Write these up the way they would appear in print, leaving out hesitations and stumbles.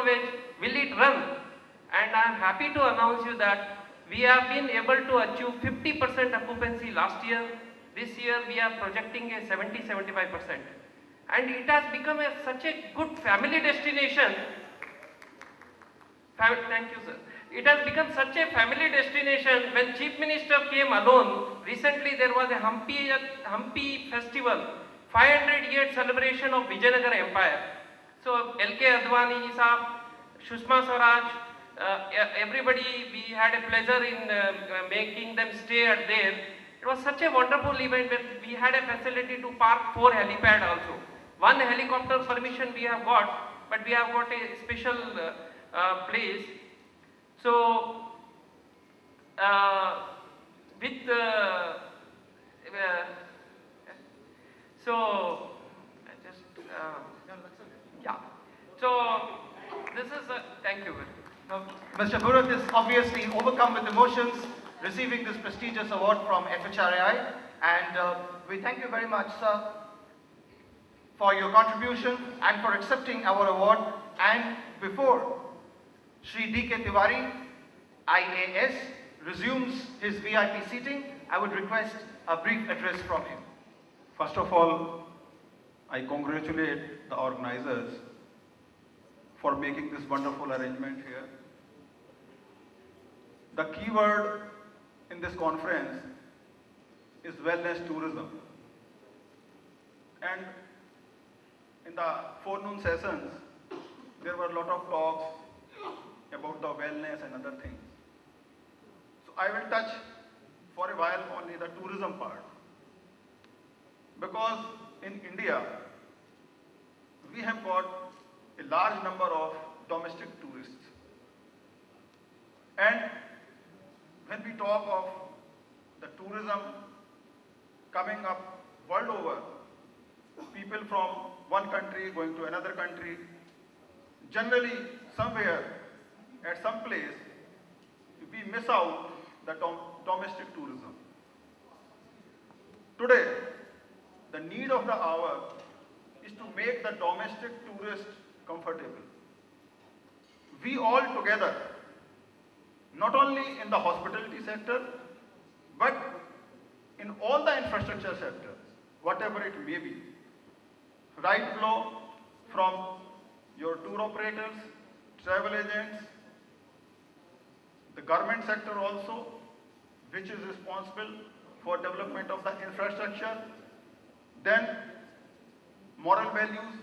non-veg, will it run? And I am happy to announce you that we have been able to achieve 50% occupancy last year. This year we are projecting a 70-75%. And it has become such a good family destination. Thank you, sir. It has become such a family destination. When Chief Minister came alone, recently there was a Hampi festival, 500-year celebration of Vijayanagar Empire. So L.K. Advani sahab, Sushma Swaraj, everybody, we had a pleasure in making them stay at there. It was such a wonderful event where we had a facility to park 4 helipad also. 1 helicopter permission we have got, but we have got a special place. So, with so just yeah. So this is thank you. Mr. Bharat is obviously overcome with emotions receiving this prestigious award from FHRAI, and we thank you very much, sir, for your contribution and for accepting our award. And before Shri D.K. Tiwari, IAS, resumes his VIP seating, I would request a brief address from him. First of all, I congratulate the organizers for making this wonderful arrangement here. The key word in this conference is wellness tourism. And in the forenoon sessions, there were a lot of talks about the wellness and other things. So I will touch for a while only the tourism part. Because in India, we have got a large number of domestic tourists. And when we talk of the tourism coming up world over, people from one country going to another country, generally somewhere at some place, we miss out the domestic tourism. Today, the need of the hour is to make the domestic tourist comfortable. We all together, not only in the hospitality sector, but in all the infrastructure sectors, whatever it may be, right flow from your tour operators, travel agents, the government sector also, which is responsible for development of the infrastructure, then moral values,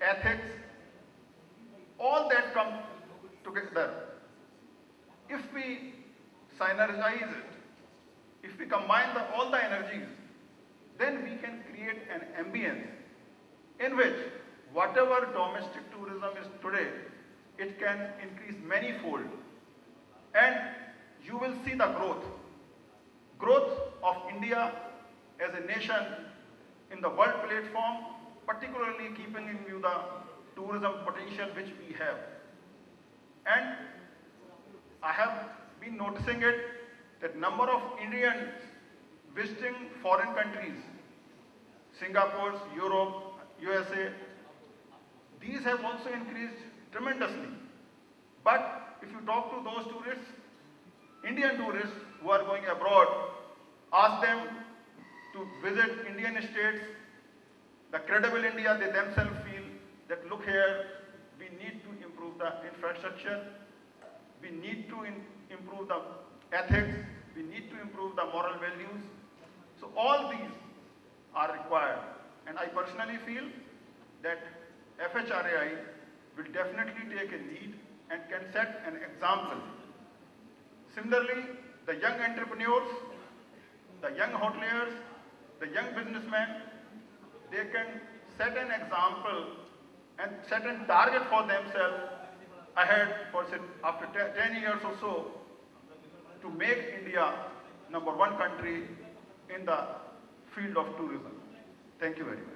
ethics, all that come together. If we synergize it, if we combine all the energies, then we can create an ambience in which whatever domestic tourism is today, it can increase many-fold. And you will see the growth of India as a nation in the world platform, particularly keeping in view the tourism potential which we have. And I have been noticing it, that number of Indians visiting foreign countries, Singapore, Europe, USA, these have also increased tremendously. But if you talk to those tourists, Indian tourists who are going abroad, ask them to visit Indian states, the credible India they themselves feel that look here, we need to improve the infrastructure, we need to improve the ethics, we need to improve the moral values. So all these are required. And I personally feel that FHRAI will definitely take a lead and can set an example. Similarly, the young entrepreneurs, the young hoteliers, the young businessmen, they can set an example and set a target for themselves ahead for after 10 years or so to make India #1 country in the field of tourism. Thank you very much.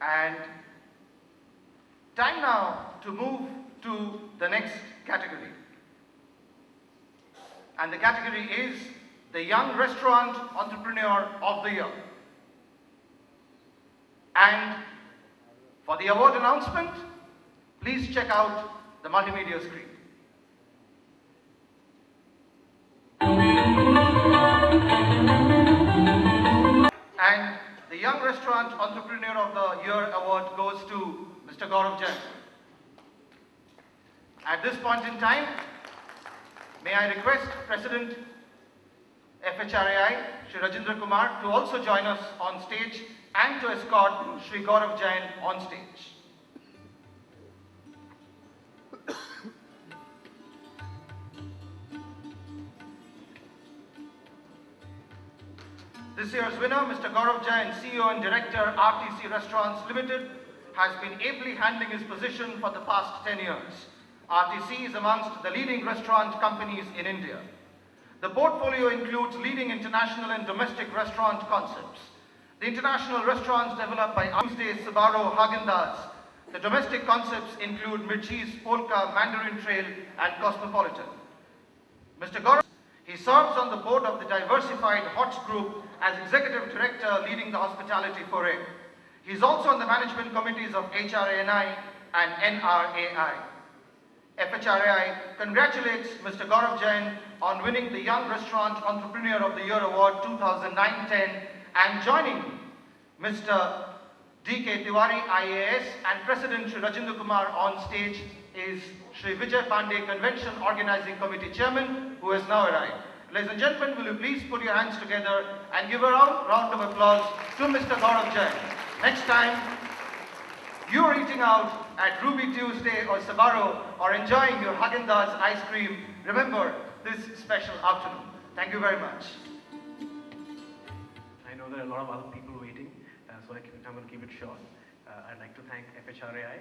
And time now to move to the next category. And the category is the Young Restaurant Entrepreneur of the Year. And And for the award announcement, please check out the multimedia screen. And the Young Restaurant Entrepreneur of the Year award goes to Mr. Gaurav Jain. At this point in time, may I request President FHRAI, Shri Rajendra Kumar, to also join us on stage and to escort Shri Gaurav Jain on stage. This year's winner, Mr. Gaurav Jain, CEO and Director, RTC Restaurants Limited, has been ably handling his position for the past 10 years. RTC is amongst the leading restaurant companies in India. The portfolio includes leading international and domestic restaurant concepts. The international restaurants developed by Tuesday, Sbarro, Häagen-Dazs. The domestic concepts include Mirchi's, Polka, Mandarin Trail, and Cosmopolitan. Mr. Gaurav, he serves on the board of the diversified HOTS Group as Executive Director leading the hospitality foray. He is also on the management committees of HRANI and NRAI. FHRAI congratulates Mr. Gaurav Jain on winning the Young Restaurant Entrepreneur of the Year Award 2009-10 and joining Mr. D.K. Tiwari, IAS, and President Shri Rajendra Kumar on stage is Shri Vijay Pandey, Convention Organizing Committee Chairman, who has now arrived. Ladies and gentlemen, will you please put your hands together and give a round of applause to Mr. Gaurav Jain. Next time you are eating out at Ruby Tuesday or Sbarro or enjoying your Häagen-Dazs ice cream, remember this special afternoon. Thank you very much. I know there are a lot of other people waiting, so I'm going to keep it short. I'd like to thank FHRAI,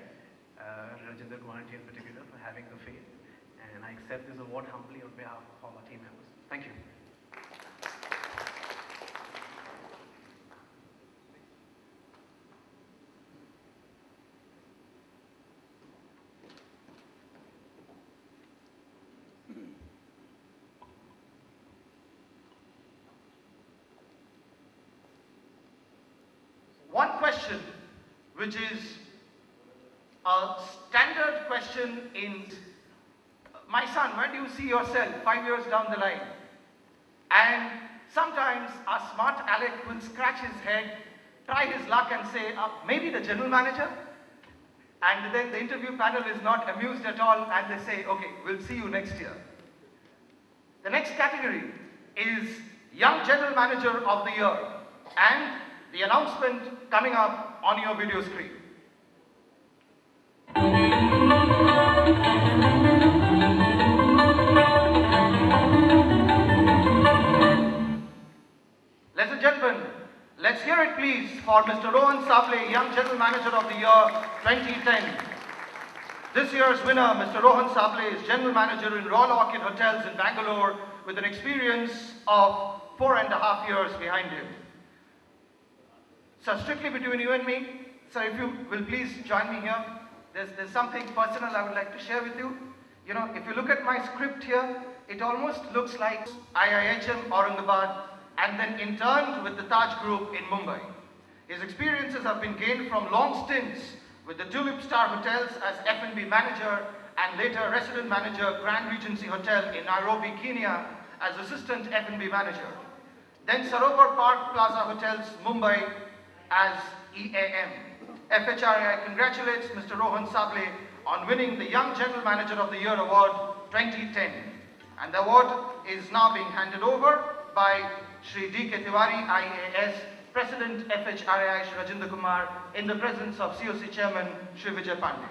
Rajendra Kumar in particular, for having the faith, and I accept this award humbly on behalf of all our team members. Thank you. One question, which is a standard question in, my son, where do you see yourself 5 years down the line? And sometimes our smart Alec will scratch his head, try his luck and say, maybe the general manager? And then the interview panel is not amused at all and they say, okay, we'll see you next year. The next category is Young General Manager of the Year, and the announcement coming up on your video screen. Ladies and gentlemen, let's hear it please for Mr. Rohan Sable, Young General Manager of the Year 2010. This year's winner, Mr. Rohan Sable, is General Manager in Royal Orchid Hotels in Bangalore with an experience of 4.5 years behind him. So strictly between you and me, sir, if you will please join me here. There's something personal I would like to share with you. You know, if you look at my script here, it almost looks like IIHM Aurangabad and then interned with the Taj Group in Mumbai. His experiences have been gained from long stints with the Tulip Star Hotels as F&B manager and later resident manager, Grand Regency Hotel in Nairobi, Kenya as assistant F&B manager. Then Sarovar Park Plaza Hotels, Mumbai as EAM. FHRAI congratulates Mr. Rohan Sable on winning the Young General Manager of the Year Award 2010. And the award is now being handed over by Shri D.K. Tiwari, IAS, President FHRAI Shri Rajendra Kumar, in the presence of COC Chairman Shri Vijay Pandey.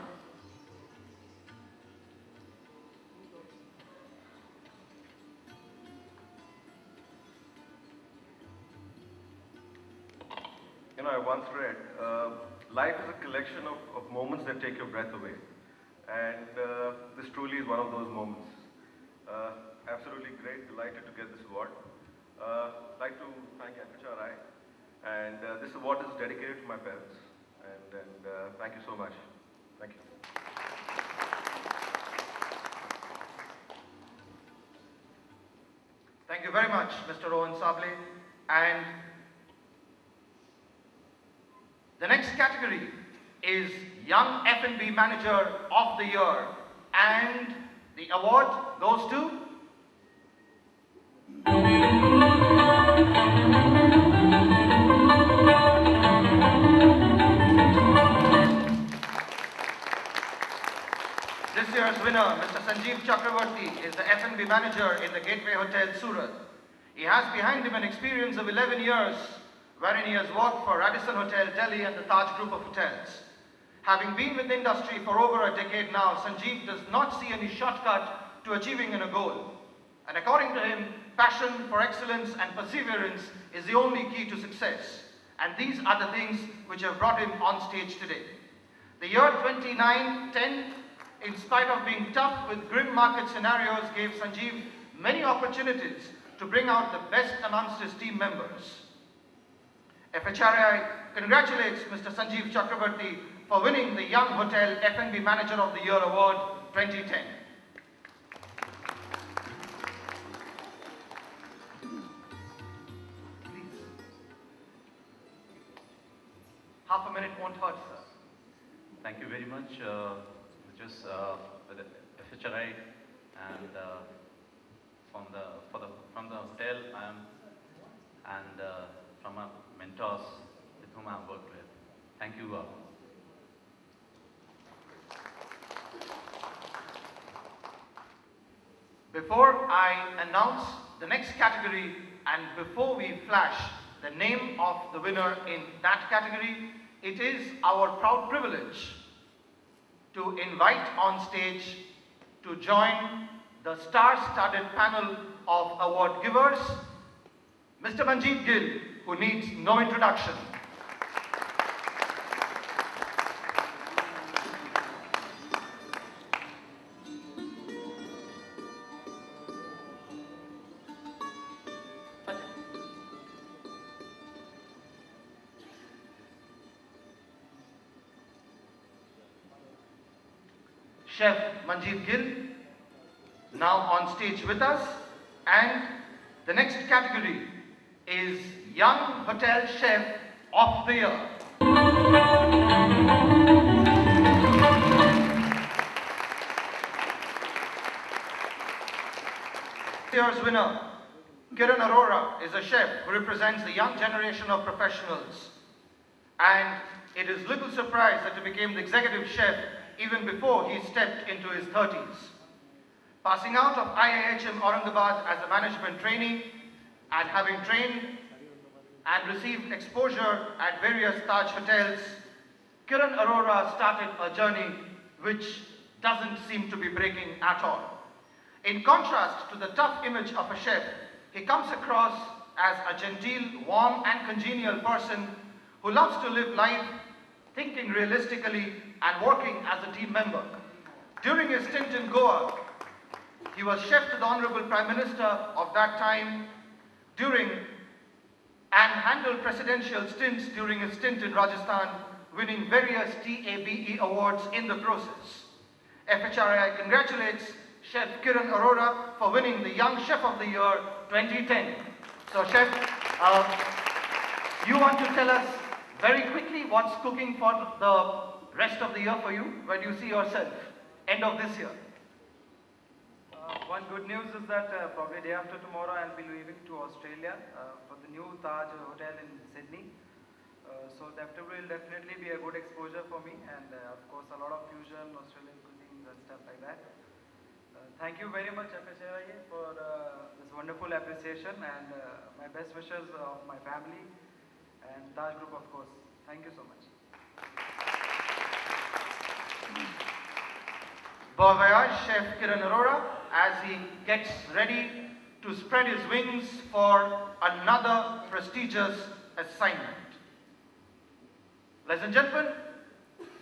You know, I once read, life is a collection of moments that take your breath away. And this truly is one of those moments. Absolutely great, delighted to get this award. I'd like to thank FHRI. And this award is dedicated to my parents. And thank you so much. Thank you. Thank you very much, Mr. Rohan Sable. And The next category is Young F&B Manager of the Year, and the award goes to this year's winner, Mr. Sanjeev Chakravarti, is the F&B Manager in the Gateway Hotel, Surat. He has behind him an experience of 11 years, wherein he has worked for Radisson Hotel, Delhi and the Taj Group of Hotels. Having been with the industry for over a decade now, Sanjeev does not see any shortcut to achieving a goal. And according to him, passion for excellence and perseverance is the only key to success. And these are the things which have brought him on stage today. The year 29-10, in spite of being tough with grim market scenarios, gave Sanjeev many opportunities to bring out the best amongst his team members. FHRI congratulates Mr. Sanjeev Chakravarti for winning the Young Hotel F&B Manager of the Year Award 2010. Please. Half a minute won't hurt, sir. Thank you very much. Just with the FHRI and from the hotel and from our mentors with whom I have worked with. Thank you all. Before I announce the next category and before we flash the name of the winner in that category, it is our proud privilege to invite on stage to join the star-studded panel of award givers, Mr. Manjeet Gill, who needs no introduction. Chef Manjeet Gill, now on stage with us, and the next category is Young Hotel Chef of the Year. This year's winner, Kiran Arora, is a chef who represents the young generation of professionals, and it is little surprise that he became the executive chef even before he stepped into his 30s. Passing out of IIHM Aurangabad as a management trainee and having trained and received exposure at various Taj hotels, Kiran Arora started a journey which doesn't seem to be breaking at all. In contrast to the tough image of a chef, he comes across as a genteel, warm and congenial person who loves to live life thinking realistically and working as a team member. During his stint in Goa, he was chef to the Honorable Prime Minister of that time and handled presidential stints during his stint in Rajasthan, winning various TABE awards in the process. FHRI congratulates Chef Kiran Arora for winning the Young Chef of the Year 2010. So Chef, you want to tell us very quickly what's cooking for the rest of the year for you? Where do you see yourself end of this year? One good news is that probably day after tomorrow I'll be leaving to Australia for the new Taj Hotel in Sydney. So that will definitely be a good exposure for me, and of course a lot of fusion, Australian cuisines and stuff like that. Thank you very much FHRI for this wonderful appreciation, and my best wishes of my family and Taj Group of course. Thank you so much. Bon voyage, Chef Kiran Arora, as he gets ready to spread his wings for another prestigious assignment. Ladies and gentlemen,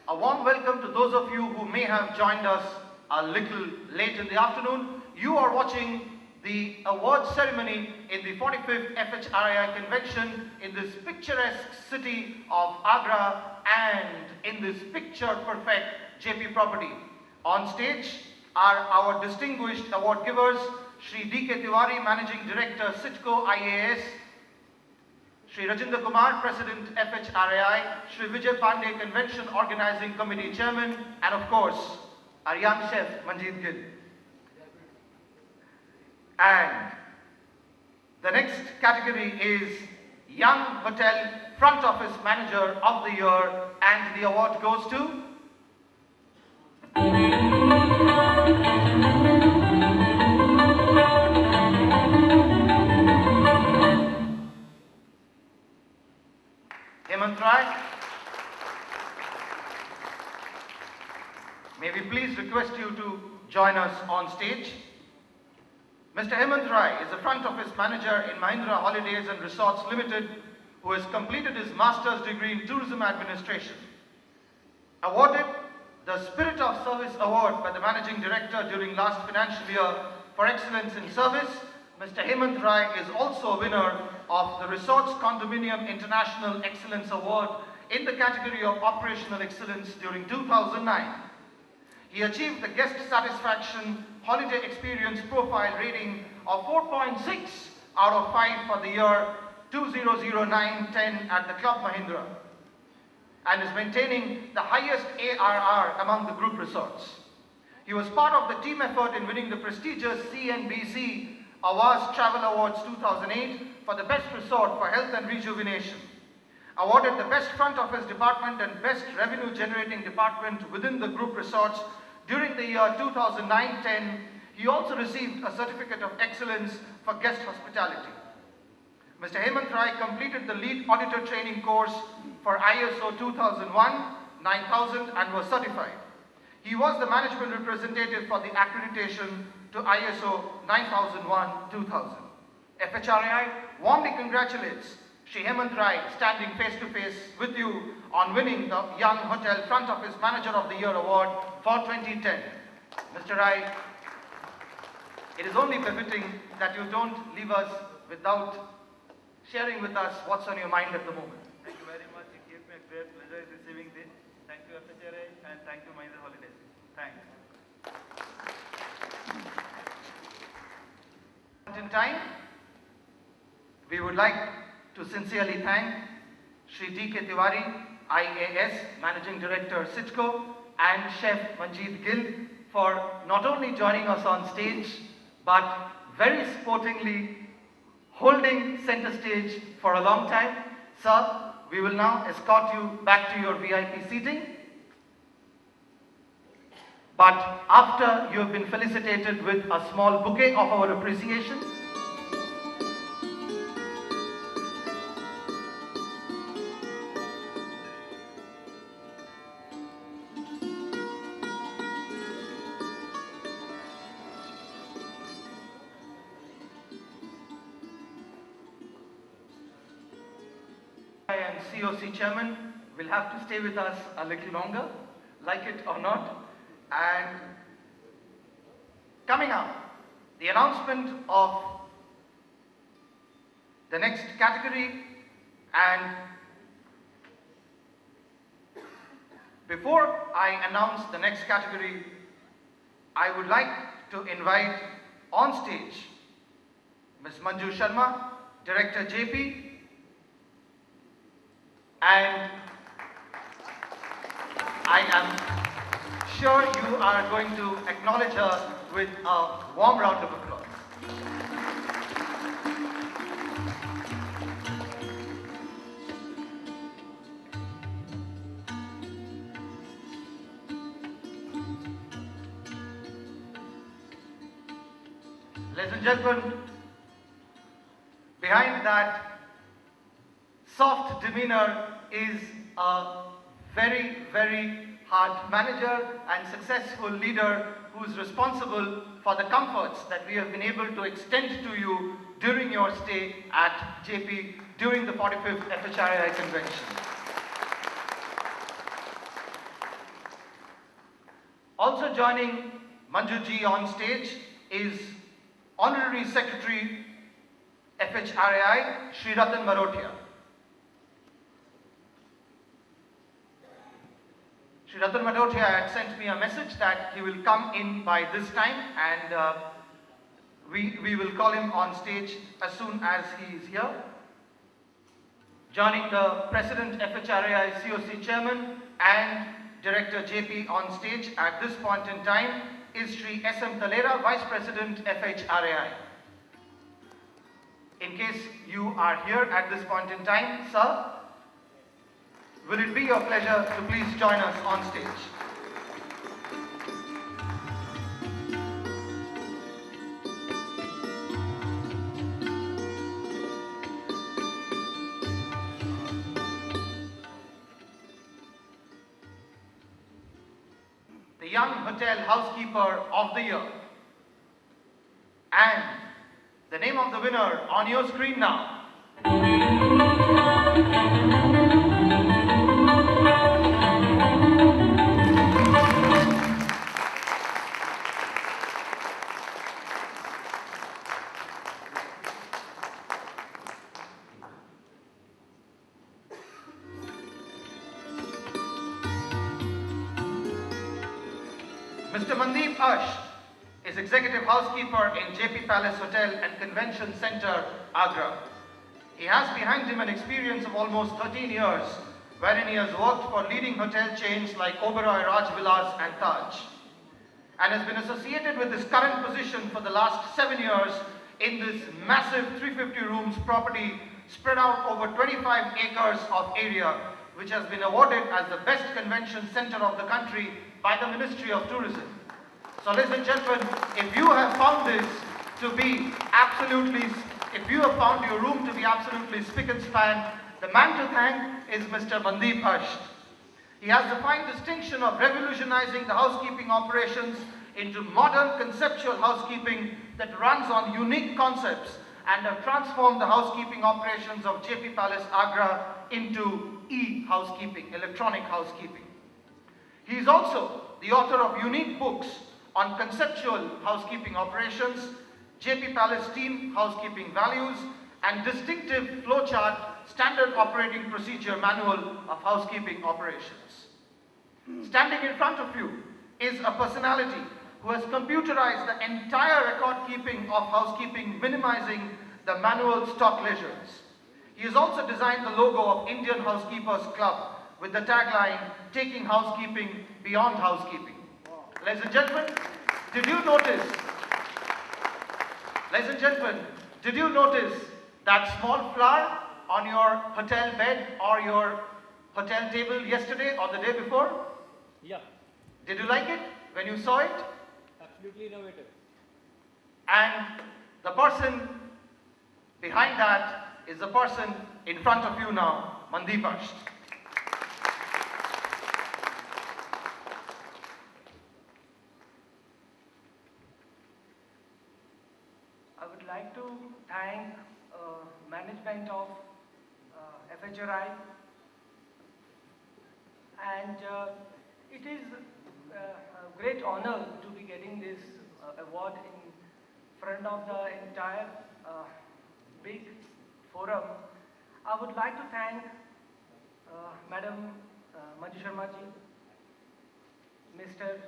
a warm welcome to those of you who may have joined us a little late in the afternoon. You are watching the award ceremony in the 45th FHRI convention in this picturesque city of Agra and in this picture-perfect JP property. On stage are our distinguished award givers, Shri D.K. Tiwari, Managing Director, Sitco IAS, Shri Rajinder Kumar, President FHRAI, Shri Vijay Pandey, Convention Organizing Committee Chairman, and of course, our young chef, Manjeet Gill. And the next category is Young Hotel Front Office Manager of the Year, and the award goes to Hemant Rai. May we please request you to join us on stage. Mr. Hemant Rai is a front office manager in Mahindra Holidays and Resorts Limited, who has completed his master's degree in tourism administration. Awarded the Spirit of Service Award by the Managing Director during last financial year for excellence in service, Mr. Hemant Rai is also a winner of the Resorts Condominium International Excellence Award in the category of Operational Excellence during 2009. He achieved the Guest Satisfaction Holiday Experience Profile rating of 4.6 out of 5 for the year 2009-10 at the Club Mahindra, and is maintaining the highest ARR among the group resorts. He was part of the team effort in winning the prestigious CNBC Awas Travel Awards 2008 for the Best Resort for Health and Rejuvenation. Awarded the Best Front Office Department and Best Revenue Generating Department within the group resorts during the year 2009-10, he also received a Certificate of Excellence for Guest Hospitality. Mr. Hemant Rai completed the Lead Auditor Training course for ISO 2001-9000 and was certified. He was the management representative for the accreditation to ISO 9001-2000. FHRAI warmly congratulates Shri Hemant Rai, standing face to face with you on winning the Young Hotel Front Office Manager of the Year Award for 2010. Mr. Rai, it is only befitting that you don't leave us without sharing with us what's on your mind at the moment. Thank you very much. It gives me a great pleasure receiving this. Thank you, FHRA, and thank you, Mahindra Holidays. Thanks. In time, we would like to sincerely thank Shri D.K. Tiwari, IAS, Managing Director, SITCO, and Chef Manjeet Gill for not only joining us on stage, but very sportingly holding center stage for a long time. Sir, we will now escort you back to your VIP seating. But after you have been felicitated with a small bouquet of our appreciation, and COC Chairman will have to stay with us a little longer, like it or not. And coming up, the announcement of the next category. And before I announce the next category, I would like to invite on stage Ms. Manju Sharma, Director JP, and I am sure you are going to acknowledge her with a warm round of applause. Ladies and gentlemen, behind that soft demeanor is a very, very hard manager and successful leader who is responsible for the comforts that we have been able to extend to you during your stay at JP during the 45th FHRAI convention. Also joining Manju ji on stage is Honorary Secretary FHRAI Shri Ratan Marotia. Shri Ratan Marotia had sent me a message that he will come in by this time, and we will call him on stage as soon as he is here. Joining the President FHRAI COC Chairman and Director JP on stage at this point in time is Shri SM Talera, Vice President FHRAI. In case you are here at this point in time, sir, will it be your pleasure to please join us on stage? The Young Hotel Housekeeper of the Year. And the name of the winner on your screen now. Mr. Mandeep Ash is Executive Housekeeper in JP Palace Hotel and Convention Centre, Agra. He has behind him an experience of almost 13 years, wherein he has worked for leading hotel chains like Oberoi, Raj Vilas and Taj, and has been associated with his current position for the last 7 years in this massive 350 rooms property spread out over 25 acres of area, which has been awarded as the best convention centre of the country by the Ministry of Tourism. So ladies and gentlemen, if you have found this to be absolutely, if you have found your room to be absolutely spick and span, the man to thank is Mr. Mandeep Ash. He has the fine distinction of revolutionizing the housekeeping operations into modern conceptual housekeeping that runs on unique concepts and have transformed the housekeeping operations of JP Palace Agra into e-housekeeping, electronic housekeeping. He is also the author of unique books on conceptual housekeeping operations, JP Palace Team Housekeeping Values, and distinctive flowchart standard operating procedure manual of housekeeping operations. Standing in front of you is a personality who has computerized the entire record keeping of housekeeping, minimizing the manual stock leisures. He has also designed the logo of Indian Housekeepers Club with the tagline, taking housekeeping beyond housekeeping. Ladies and gentlemen, did you notice that small flower on your hotel bed or your hotel table yesterday or the day before? Yeah, Did you like it when you saw it? absolutely innovative. And the person behind that is the person in front of you now, Mandeep Ash. I would like to thank management of FHRI, and it is a great honor to be getting this award in front of the entire big forum. I would like to thank Madam Manju Sharma ji, Mr.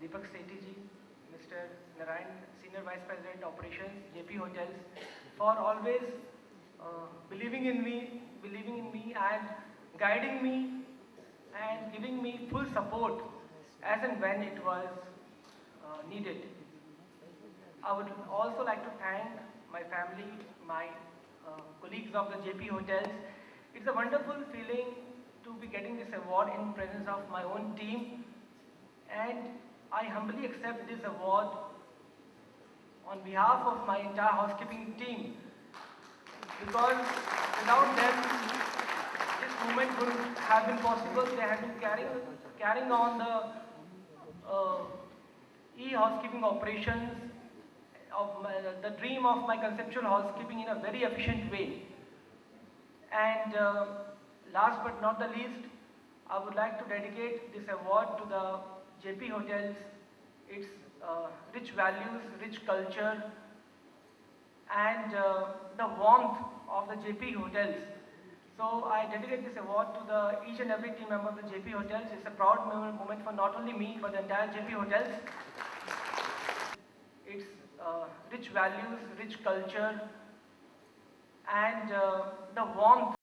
Deepak Sethi ji, Mr. Narayan, Senior Vice President Operations, JP Hotels, for always believing in me and guiding me and giving me full support as and when it was needed. I would also like to thank my family, my colleagues of the JP Hotels. It's a wonderful feeling to be getting this award in presence of my own team, and I humbly accept this award on behalf of my entire housekeeping team, because without them this movement wouldn't have been possible. They have been carrying on the e-housekeeping operations of the dream of my conceptual housekeeping in a very efficient way. And last but not the least, I would like to dedicate this award to the JP Hotels, its rich values, rich culture, and the warmth of the JP Hotels. So I dedicate this award to each and every team member of the JP Hotels. It's a proud moment for not only me, but the entire JP Hotels. Its rich values, rich culture, and the warmth